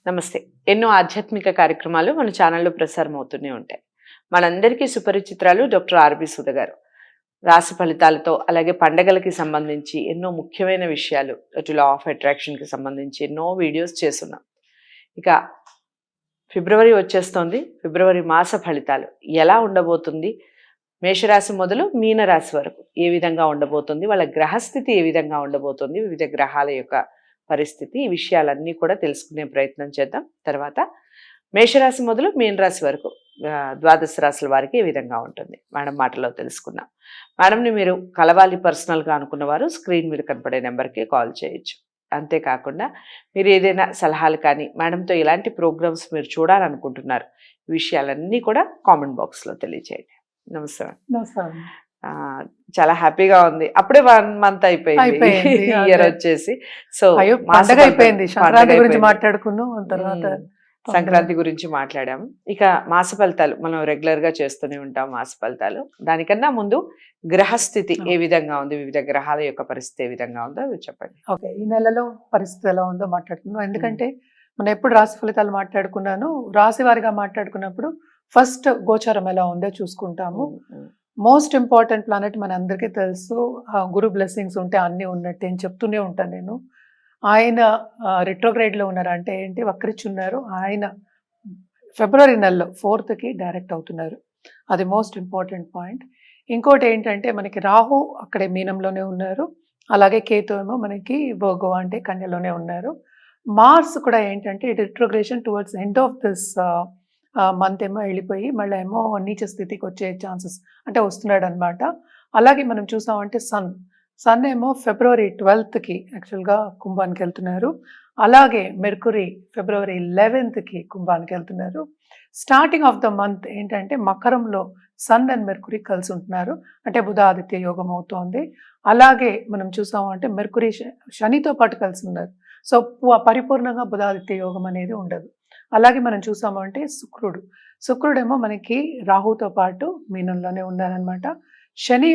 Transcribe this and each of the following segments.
నమస్తే. ఎన్నో ఆధ్యాత్మిక కార్యక్రమాలు మన ఛానల్‌లో ప్రసారం అవుతూనే ఉంటాయి. మనందరికీ సుపరిచితురాలు డాక్టర్ ఆర్‌బి సుధ గారు. రాశి ఫలితాలతో అలాగే పండగలకి సంబంధించి ఎన్నో ముఖ్యమైన విషయాలు, అటు లా ఆఫ్ అట్రాక్షన్‌కి సంబంధించి ఎన్నో వీడియోస్ చేసున్నాం. ఇక ఫిబ్రవరి వచ్చేస్తోంది. ఫిబ్రవరి మాస ఫలితాలు ఎలా ఉండబోతుంది? మేషరాశి మొదలు మీనరాశి వరకు ఏ విధంగా ఉండబోతుంది? వాళ్ళ గ్రహస్థితి ఏ విధంగా ఉండబోతుంది? వివిధ గ్రహాల యొక్క పరిస్థితి, ఈ విషయాలన్నీ కూడా తెలుసుకునే ప్రయత్నం చేద్దాం. తర్వాత మేషరాశి మొదలు మీనరాశి వరకు ద్వాదశ రాశుల వారికి ఏ విధంగా ఉంటుంది మేడం మాటలో తెలుసుకుందాం. మేడంని మీరు కలవాలి పర్సనల్గా అనుకున్న వారు స్క్రీన్ మీద కనపడే నెంబర్కి కాల్ చేయొచ్చు. అంతేకాకుండా మీరు ఏదైనా సలహాలు కానీ మేడంతో ఎలాంటి ప్రోగ్రామ్స్ మీరు చూడాలనుకుంటున్నారు, ఈ విషయాలన్నీ కూడా కామెంట్ బాక్స్లో తెలియజేయండి. నమస్తే మేడం. నమస్కారం. చాలా హ్యాపీగా ఉంది. అప్పుడే 1 మంత్ అయిపోయింది ఇయర్ వచ్చేసి. సో అయ్యో, పండగ అయిపోయింది. సంక్రాంతి గురించి మాట్లాడుకున్నాం. తర్వాత సంక్రాంతి గురించి మాట్లాడాము. ఇక మాస ఫలితాలు మనం రెగ్యులర్ గా చేస్తూనే ఉంటాం. మాస ఫలితాలు దానికన్నా ముందు గ్రహస్థితి ఏ విధంగా ఉంది, వివిధ గ్రహాల యొక్క పరిస్థితి ఏ విధంగా ఉందో అవి చెప్పండి. ఓకే, ఈ నెలలో పరిస్థితి ఎలా ఉందో మాట్లాడుకున్నాం. ఎందుకంటే మనం ఎప్పుడు రాశి ఫలితాలు మాట్లాడుకున్నాను, రాశి వారిగా మాట్లాడుకున్నప్పుడు ఫస్ట్ గోచారం ఎలా ఉందో చూసుకుంటాము. మోస్ట్ ఇంపార్టెంట్ ప్లానెట్ మన అందరికీ తెలుసు. గురు బ్లెస్సింగ్స్ ఉంటే అన్నీ ఉన్నట్టు అని చెప్తూనే ఉంటాను నేను. ఆయన రిట్రోగ్రేడ్లో ఉన్నారు, అంటే ఏంటి వక్రిచున్నారు. ఆయన ఫిబ్రవరి నెలలో 4th డైరెక్ట్ అవుతున్నారు. అది మోస్ట్ ఇంపార్టెంట్ పాయింట్. ఇంకోటి ఏంటంటే మనకి రాహు అక్కడే మీనంలోనే ఉన్నారు, అలాగే కేతు ఏమో మనకి వర్గో అంటే కన్యలోనే ఉన్నారు. మార్స్ కూడా ఏంటంటే retrogression towards end of this month ఏమో వెళ్ళిపోయి మళ్ళీ ఏమో నీచ స్థితికి వచ్చే ఛాన్సెస్ అంటే వస్తున్నాడు అనమాట. అలాగే మనం చూసామంటే సన్ ఏమో ఫిబ్రవరి 12th యాక్చువల్గా కుంభానికి వెళ్తున్నారు. అలాగే మెర్కురీ ఫిబ్రవరి 11th కుంభానికి వెళ్తున్నారు. స్టార్టింగ్ ఆఫ్ ద మంత్ ఏంటంటే మకరంలో సన్ అండ్ మెర్కురీ కలిసి ఉంటున్నారు, అంటే బుధ ఆదిత్య యోగం అవుతోంది. అలాగే మనం చూసామంటే మెర్కురీ శనితో పాటు కలిసి ఉన్నారు. సో పరిపూర్ణంగా బుధాదిత్య యోగం అనేది ఉండదు. అలాగే మనం చూసామంటే శుక్రుడేమో మనకి రాహుతో పాటు మీనంలోనే ఉన్నారనమాట. శని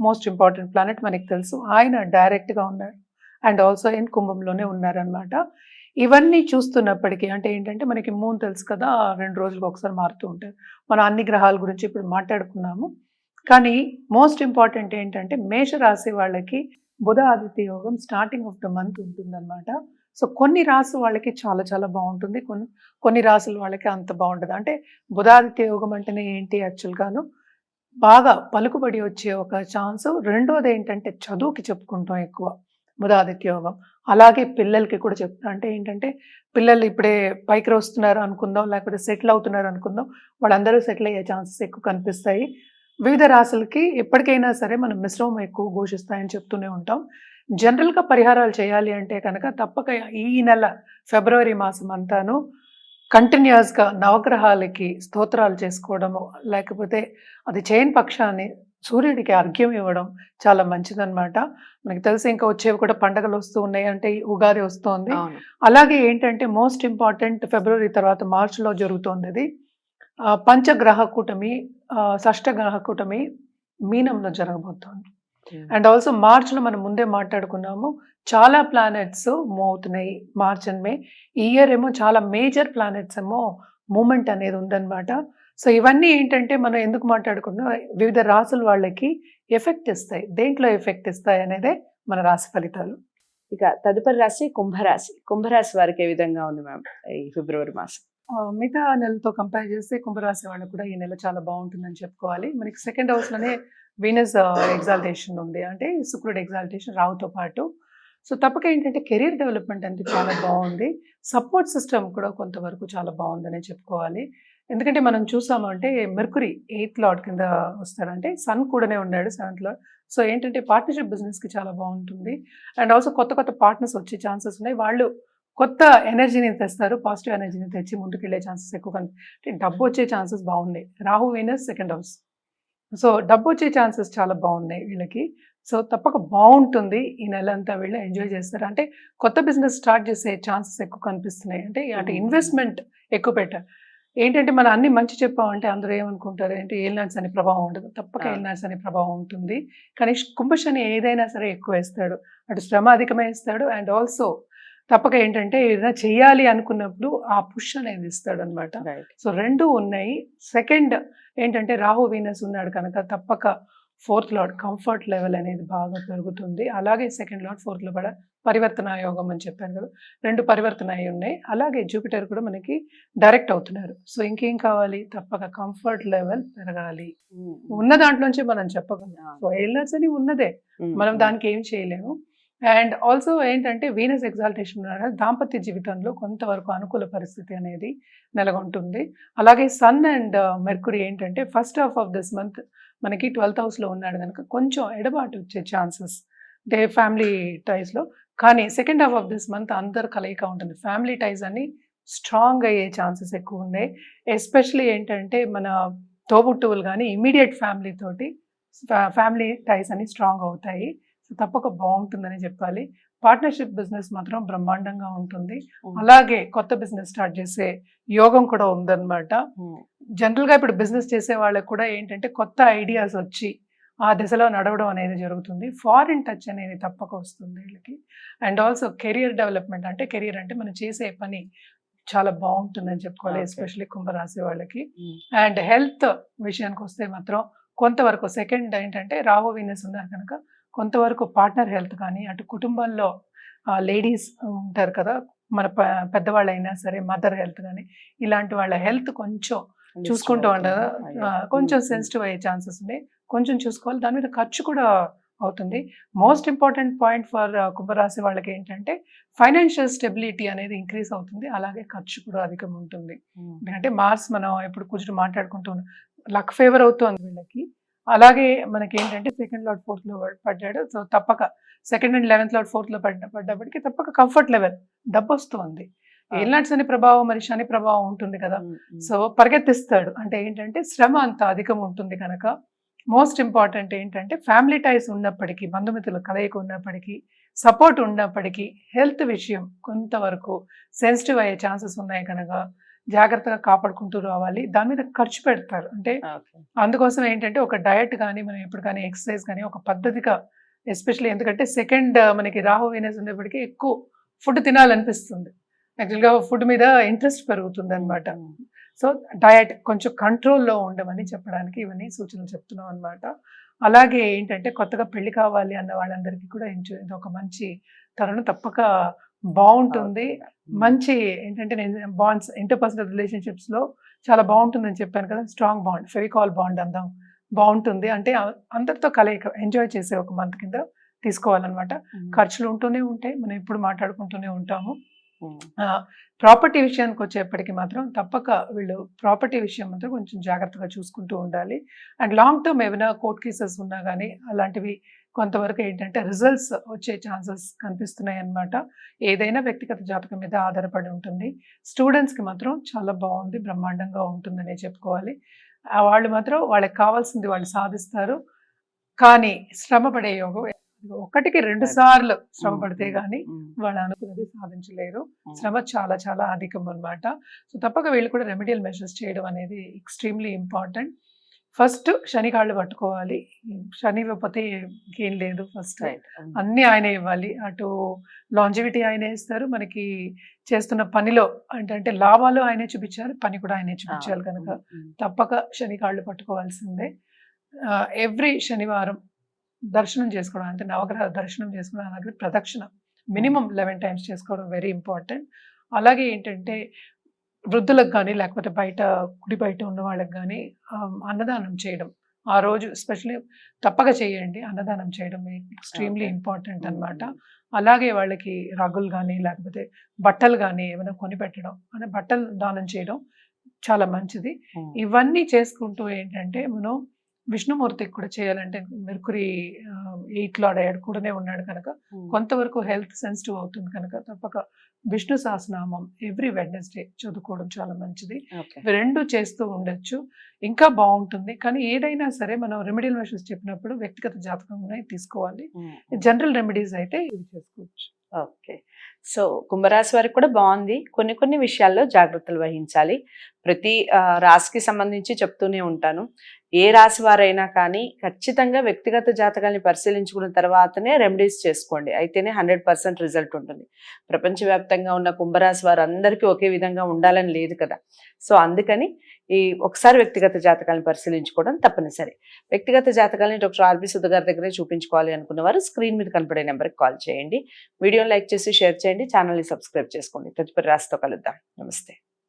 మోస్ట్ ఇంపార్టెంట్ ప్లానెట్ మనకి తెలుసు, ఆయన డైరెక్ట్గా ఉన్నారు అండ్ ఆల్సో ఇన్ కుంభంలోనే ఉన్నారనమాట. ఇవన్నీ చూస్తున్నప్పటికీ అంటే ఏంటంటే మనకి మూన్ తెలుసు కదా, 2 రోజులకు ఒకసారి మారుతూ ఉంటారు. మనం అన్ని గ్రహాల గురించి ఇప్పుడు మాట్లాడుకున్నాము. కానీ మోస్ట్ ఇంపార్టెంట్ ఏంటంటే మేషరాశి వాళ్ళకి బుధ ఆదిత్య యోగం స్టార్టింగ్ ఆఫ్ ద మంత్ ఉంటుందన్నమాట. సో కొన్ని రాశి వాళ్ళకి చాలా చాలా బాగుంటుంది, కొన్ని రాశుల వాళ్ళకి అంత బాగుంటుంది. అంటే బుధాదిత్య యోగం అంటేనే ఏంటి యాక్చువల్గాను బాగా పలుకుబడి వచ్చే ఒక ఛాన్స్. రెండోది ఏంటంటే చదువుకి చెప్పుకుంటాం ఎక్కువ బుధాదిత్య యోగం. అలాగే పిల్లలకి కూడా చెప్తాం. అంటే ఏంటంటే పిల్లలు ఇప్పుడే పైకి వస్తున్నారు అనుకుందాం, లేకపోతే సెటిల్ అవుతున్నారు అనుకుందాం, వాళ్ళందరూ సెటిల్ అయ్యే ఛాన్సెస్ ఎక్కువ కనిపిస్తాయి. వివిధ రాశులకి ఎప్పటికైనా సరే మనం మిశ్రమం ఎక్కువ ఘోషిస్తాయని చెప్తూనే ఉంటాం. జనరల్గా పరిహారాలు చేయాలి అంటే కనుక తప్పక ఈ నెల ఫిబ్రవరి మాసం అంతాను కంటిన్యూస్గా నవగ్రహాలకి స్తోత్రాలు చేసుకోవడము, లేకపోతే అది చేయని పక్షాన్ని సూర్యుడికి అర్ఘ్యం ఇవ్వడం చాలా మంచిదన్నమాట. మనకి తెలిసి ఇంకా వచ్చేవి కూడా పండగలు వస్తూ ఉన్నాయి, అంటే ఉగాది వస్తోంది. అలాగే ఏంటంటే మోస్ట్ ఇంపార్టెంట్ ఫిబ్రవరి తర్వాత మార్చిలో జరుగుతోంది అది పంచగ్రహ కూటమి, షష్ఠ గ్రహ కూటమి మీనంలో జరగబోతోంది. అండ్ ఆల్సో మార్చ్లో మనం ముందే మాట్లాడుకున్నాము, చాలా ప్లానెట్స్ మూవ్ అవుతున్నాయి మార్చ్ అండ్ మే. ఈ ఇయర్ ఏమో చాలా మేజర్ ప్లానెట్స్ ఏమో మూమెంట్ అనేది ఉందన్నమాట. సో ఇవన్నీ ఏంటంటే మనం ఎందుకు మాట్లాడుకున్నాం, వివిధ రాసుల వాళ్ళకి ఎఫెక్ట్ ఇస్తాయి. దేంట్లో ఎఫెక్ట్ ఇస్తాయి అనేదే మన రాశి ఫలితాలు. ఇక తదుపరి రాశి కుంభరాశి. కుంభరాశి వారికి ఏ విధంగా ఉంది మ్యామ్ ఈ ఫిబ్రవరి మాసం? మిగతా నెలతో కంపేర్ చేస్తే కుంభరాశి వాళ్ళకు కూడా ఈ నెల చాలా బాగుంటుందని చెప్పుకోవాలి. మనకి సెకండ్ హౌస్లోనే వీనస్ ఎగ్జాల్టేషన్ ఉంది, అంటే శుక్రుడు ఎగ్జాల్టేషన్ రావుతో పాటు. సో తప్పక ఏంటంటే కెరీర్ డెవలప్మెంట్ అనేది చాలా బాగుంది. సపోర్ట్ సిస్టమ్ కూడా కొంతవరకు చాలా బాగుందని చెప్పుకోవాలి. ఎందుకంటే మనం చూసామంటే మెర్కురీ 8th లార్డ్ కింద వస్తాడంటే సన్ కూడానే ఉన్నాడు 7th లార్డ్. సో ఏంటంటే పార్ట్నర్షిప్ బిజినెస్కి చాలా బాగుంటుంది. అండ్ ఆల్సో కొత్త కొత్త పార్ట్నర్స్ వచ్చే ఛాన్సెస్ ఉన్నాయి. వాళ్ళు కొత్త ఎనర్జీని తెస్తారు, పాజిటివ్ ఎనర్జీని తెచ్చి ముందుకు వెళ్ళే ఛాన్సెస్ ఎక్కువ అంటే డబ్బు వచ్చే ఛాన్సెస్ బాగున్నాయి. Rahu Venus second house, so డబ్బు వచ్చే ఛాన్సెస్ చాలా బాగున్నాయి వీళ్ళకి. సో తప్పక బాగుంటుంది ఈ నెల అంతా, వీళ్ళు ఎంజాయ్ చేస్తారు. అంటే కొత్త బిజినెస్ స్టార్ట్ చేసే ఛాన్సెస్ ఎక్కువ కనిపిస్తున్నాయి. అంటే అటు ఇన్వెస్ట్మెంట్ ఎక్కువ పెట్టారు. ఏంటంటే మనం అన్ని మంచి చెప్పామంటే అందరూ ఏమనుకుంటారు అంటే ఏలినాడ్స్ అనే ప్రభావం ఉండదు. తప్పక ఏలినాడ్స్ అనే ప్రభావం ఉంటుంది. కానీ కుంభశని ఏదైనా సరే ఎక్కువ వేస్తాడు, అటు శ్రమ అధికమే ఇస్తాడు అండ్ ఆల్సో తప్పక ఏంటంటే ఏదైనా చెయ్యాలి అనుకున్నప్పుడు ఆ పుష్ అనేది ఇస్తాడు అనమాట. రైట్. సో 2 ఉన్నాయి. సెకండ్ ఏంటంటే రాహు వీనస్ ఉన్నాడు కనుక తప్పక 4th లార్డ్ కంఫర్ట్ లెవెల్ అనేది బాగా పెరుగుతుంది. అలాగే సెకండ్ లార్డ్ 4th లో కూడా పరివర్తన యోగం అని చెప్పాను కదా, 2 పరివర్తన అయి ఉన్నాయి. అలాగే జూపిటర్ కూడా మనకి డైరెక్ట్ అవుతున్నారు. సో ఇంకేం కావాలి, తప్పక కంఫర్ట్ లెవెల్ పెరగాలి. ఉన్న దాంట్లోంచి మనం చెప్పగలం. సో ఎయిలర్స్ అని ఉన్నదే, మనం దానికి ఏం చేయలేము. అండ్ ఆల్సో ఏంటంటే వీనస్ ఎగ్జాల్టేషన్ ద్వారా దాంపత్య జీవితంలో కొంతవరకు అనుకూల పరిస్థితి అనేది నెలకొంటుంది. అలాగే సన్ అండ్ మెర్కురీ ఏంటంటే first half of this month మనకి 12th హౌస్లో ఉన్నాడు కనుక కొంచెం ఎడబాటు వచ్చే ఛాన్సెస్ అంటే ఫ్యామిలీ టైస్లో. కానీ second half of this month అందరు కలయిక ఉంటుంది. ఫ్యామిలీ టైస్ అన్ని స్ట్రాంగ్ అయ్యే ఛాన్సెస్ ఎక్కువ ఉన్నాయి. ఎస్పెషలీ ఏంటంటే మన తోబుట్టువులు కానీ ఇమీడియట్ ఫ్యామిలీ తోటి ఫ్యామిలీ టైస్ అన్ని స్ట్రాంగ్ అవుతాయి. సో తప్పక బాగుంటుందని చెప్పాలి. పార్ట్నర్షిప్ బిజినెస్ మాత్రం బ్రహ్మాండంగా ఉంటుంది. అలాగే కొత్త బిజినెస్ స్టార్ట్ చేసే యోగం కూడా ఉందన్నమాట. జనరల్గా ఇప్పుడు బిజినెస్ చేసే వాళ్ళకి కూడా ఏంటంటే కొత్త ఐడియాస్ వచ్చి ఆ దిశలో నడవడం అనేది జరుగుతుంది. ఫారిన్ టచ్ అనేది తప్పక వస్తుంది వీళ్ళకి. అండ్ ఆల్సో కెరియర్ డెవలప్మెంట్, అంటే కెరియర్ అంటే మనం చేసే పని చాలా బాగుంటుందని చెప్పుకోవాలి, ఎస్పెషల్లీ కుంభరాశి వాళ్ళకి. అండ్ హెల్త్ విషయానికి వస్తే మాత్రం కొంతవరకు సెకండ్ ఏంటంటే రాహు వీనస్ ఉన్నారు కనుక కొంతవరకు పార్ట్నర్ హెల్త్ కానీ, అటు కుటుంబంలో లేడీస్ ఉంటారు కదా, మన పెద్దవాళ్ళు అయినా సరే మదర్ హెల్త్ కానీ, ఇలాంటి వాళ్ళ హెల్త్ కొంచెం చూసుకుంటూ ఉండగా కొంచెం సెన్సిటివ్ అయ్యే ఛాన్సెస్ ఉన్నాయి. కొంచెం చూసుకోవాలి. దాని మీద ఖర్చు కూడా అవుతుంది. మోస్ట్ ఇంపార్టెంట్ పాయింట్ ఫర్ కుంభరాశి వాళ్ళకి ఏంటంటే ఫైనాన్షియల్ స్టెబిలిటీ అనేది ఇంక్రీజ్ అవుతుంది. అలాగే ఖర్చు కూడా అధికం ఉంటుంది. ఎందుకంటే మార్స్ మనం ఎప్పుడు కూర్చొని మాట్లాడుకుంటూ లక్ ఫేవర్ అవుతుంది వీళ్ళకి. అలాగే మనకి ఏంటంటే సెకండ్ లార్డ్ 4th లో పడ్డాడు. సో తప్పక second and 11th lord 4th లో పడ్డప్పటికి తప్పక కంఫర్ట్ లెవెల్ డబ్బు వస్తుంది. ఏలినాటి శని ప్రభావం మరి శని ప్రభావం ఉంటుంది కదా, సో పరిగెత్తిస్తాడు. అంటే ఏంటంటే శ్రమ అంత అధికం ఉంటుంది కనుక మోస్ట్ ఇంపార్టెంట్ ఏంటంటే ఫ్యామిలీ టైస్ ఉన్నప్పటికీ, బంధుమిత్రుల కలయిక ఉన్నప్పటికీ, సపోర్ట్ ఉన్నప్పటికీ హెల్త్ విషయం కొంతవరకు సెన్సిటివ్ అయ్యే ఛాన్సెస్ ఉన్నాయి కనుక జాగ్రత్తగా కాపాడుకుంటూ రావాలి. దాని మీద ఖర్చు పెడతారు. అంటే అందుకోసం ఏంటంటే ఒక డయట్ కానీ, మనం ఎప్పుడు కానీ ఎక్సర్సైజ్ కానీ ఒక పద్ధతిగా, ఎస్పెషల్లీ ఎందుకంటే సెకండ్ మనకి రాహు వీనస్ ఉండేప్పటికీ ఎక్కువ ఫుడ్ తినాలనిపిస్తుంది. యాక్చువల్గా ఫుడ్ మీద ఇంట్రెస్ట్ పెరుగుతుంది అనమాట. సో డయట్ కొంచెం కంట్రోల్లో ఉండమని చెప్పడానికి ఇవన్నీ సూచనలు చెప్తున్నాం అనమాట. అలాగే ఏంటంటే కొత్తగా పెళ్లి కావాలి అన్న వాళ్ళందరికీ కూడా ఇది ఒక మంచి తరుణం, తప్పక బాగుంటుంది. మంచి ఏంటంటే నేను బాండ్స్, ఇంటర్పర్సనల్ రిలేషన్షిప్స్ లో చాలా బాగుంటుందని చెప్పాను కదా, స్ట్రాంగ్ బాండ్, ఫెవికాల్ బాండ్ అందాం బాగుంటుంది. అంటే అందరితో కలయిక ఎంజాయ్ చేసే ఒక మంత్ కింద తీసుకోవాలన్నమాట. ఖర్చులు ఉంటూనే ఉంటాయి, మనం ఎప్పుడు మాట్లాడుకుంటూనే ఉంటాము. ప్రాపర్టీ విషయానికి వచ్చేప్పటికి మాత్రం తప్పక వీళ్ళు ప్రాపర్టీ విషయం మాత్రం కొంచెం జాగ్రత్తగా చూసుకుంటూ ఉండాలి. అండ్ లాంగ్ టర్మ్ ఏమైనా కోర్ట్ కేసెస్ ఉన్నా కానీ అలాంటివి కొంతవరకు ఏంటంటే రిజల్ట్స్ వచ్చే ఛాన్సెస్ కనిపిస్తున్నాయి అన్నమాట. ఏదైనా వ్యక్తిగత జాతకం మీద ఆధారపడి ఉంటుంది. స్టూడెంట్స్కి మాత్రం చాలా బాగుంది, బ్రహ్మాండంగా ఉంటుందనే చెప్పుకోవాలి. వాళ్ళు మాత్రం వాళ్ళకి కావాల్సింది వాళ్ళు సాధిస్తారు. కానీ శ్రమ పడే యోగం, ఒకటికి 2 సార్లు శ్రమ పడితే గానీ వాళ్ళు అనుకున్నది సాధించలేరు. శ్రమ చాలా చాలా అధికం అన్నమాట. సో తప్పక వీళ్ళు కూడా రెమెడియల్ మెజర్స్ చేయడం అనేది ఎక్స్ట్రీమ్లీ ఇంపార్టెంట్. ఫస్ట్ శని కాళ్ళు పట్టుకోవాలి. శని ఇవ్వకపోతే ఇంకేం లేదు. ఫస్ట్ అన్ని ఆయనే ఇవ్వాలి. అటు లాంజివిటీ ఆయనే ఇస్తారు, మనకి చేస్తున్న పనిలో అంటే లాభాలు ఆయనే చూపించాలి, పని కూడా ఆయనే చూపించాలి కనుక తప్పక శని కాళ్ళు పట్టుకోవాల్సిందే. ఎవ్రీ శనివారం దర్శనం చేసుకోవడం, అంటే నవగ్రహ దర్శనం చేసుకోవడం, అలాగే ప్రదక్షిణ మినిమం 11 times చేసుకోవడం వెరీ ఇంపార్టెంట్. అలాగే ఏంటంటే వృద్ధులకు కానీ లేకపోతే బయట గుడి బయట ఉన్న వాళ్ళకి కానీ అన్నదానం చేయడం ఆ రోజు ఎస్పెషల్లీ తప్పక చేయండి. అన్నదానం చేయడం ఎక్స్ట్రీమ్లీ ఇంపార్టెంట్ అన్నమాట. అలాగే వాళ్ళకి రగ్గులు కానీ లేకపోతే బట్టలు కానీ ఏమైనా కొని పెట్టడం, అంటే బట్టలు దానం చేయడం చాలా మంచిది. ఇవన్నీ చేసుకుంటూ ఏంటంటే మనం విష్ణుమూర్తికి కూడా చేయాలంటే మెర్కురీ 8th లార్డ్ అయ్యాడు, కూడానే ఉన్నాడు కనుక కొంతవరకు హెల్త్ సెన్సిటివ్ అవుతుంది కనుక తప్పక విష్ణు సహస్రనామం ఎవ్రీ వెడ్నెస్డే చదువుకోవడం చాలా మంచిది. రెండు చేస్తూ ఉండొచ్చు, ఇంకా బాగుంటుంది. కానీ ఏదైనా సరే మనం రెమెడియల్ మెషర్స్ చెప్పినప్పుడు వ్యక్తిగత జాతకం తీసుకోవాలి. జనరల్ రెమెడీస్ అయితే ఇవి చేసుకోవచ్చు. ఓకే. సో కుంభరాశి వారికి కూడా బాగుంది. కొన్ని కొన్ని విషయాల్లో జాగ్రత్తలు వహించాలి. ప్రతి రాశికి సంబంధించి చెప్తూనే ఉంటాను. ఏ రాశి వారైనా కానీ ఖచ్చితంగా వ్యక్తిగత జాతకాల్ని పరిశీలించుకున్న తర్వాతనే రెమెడీస్ చేసుకోండి. అయితేనే 100% రిజల్ట్ ఉంటుంది. ప్రపంచవ్యాప్తంగా ఉన్న కుంభరాశి వారందరికీ ఒకే విధంగా ఉండాలని లేదు కదా. సో అందుకని ఒకసారి వ్యక్తిగత జాతకాలను పరిశీలించుకోవడం తప్పనిసరి. వ్యక్తిగత జాతకాలని డాక్టర్ ఆర్బి సుధ గారి దగ్గరే చూపించుకోవాలి అనుకున్న వారు స్క్రీన్ మీద కనపడే నెంబర్కి కాల్ చేయండి. వీడియోని లైక్ చేసి షేర్ చేయండి. ఛానల్ని సబ్స్క్రైబ్ చేసుకోండి. తదుపరి రాశితో కలుద్దాం. నమస్తే.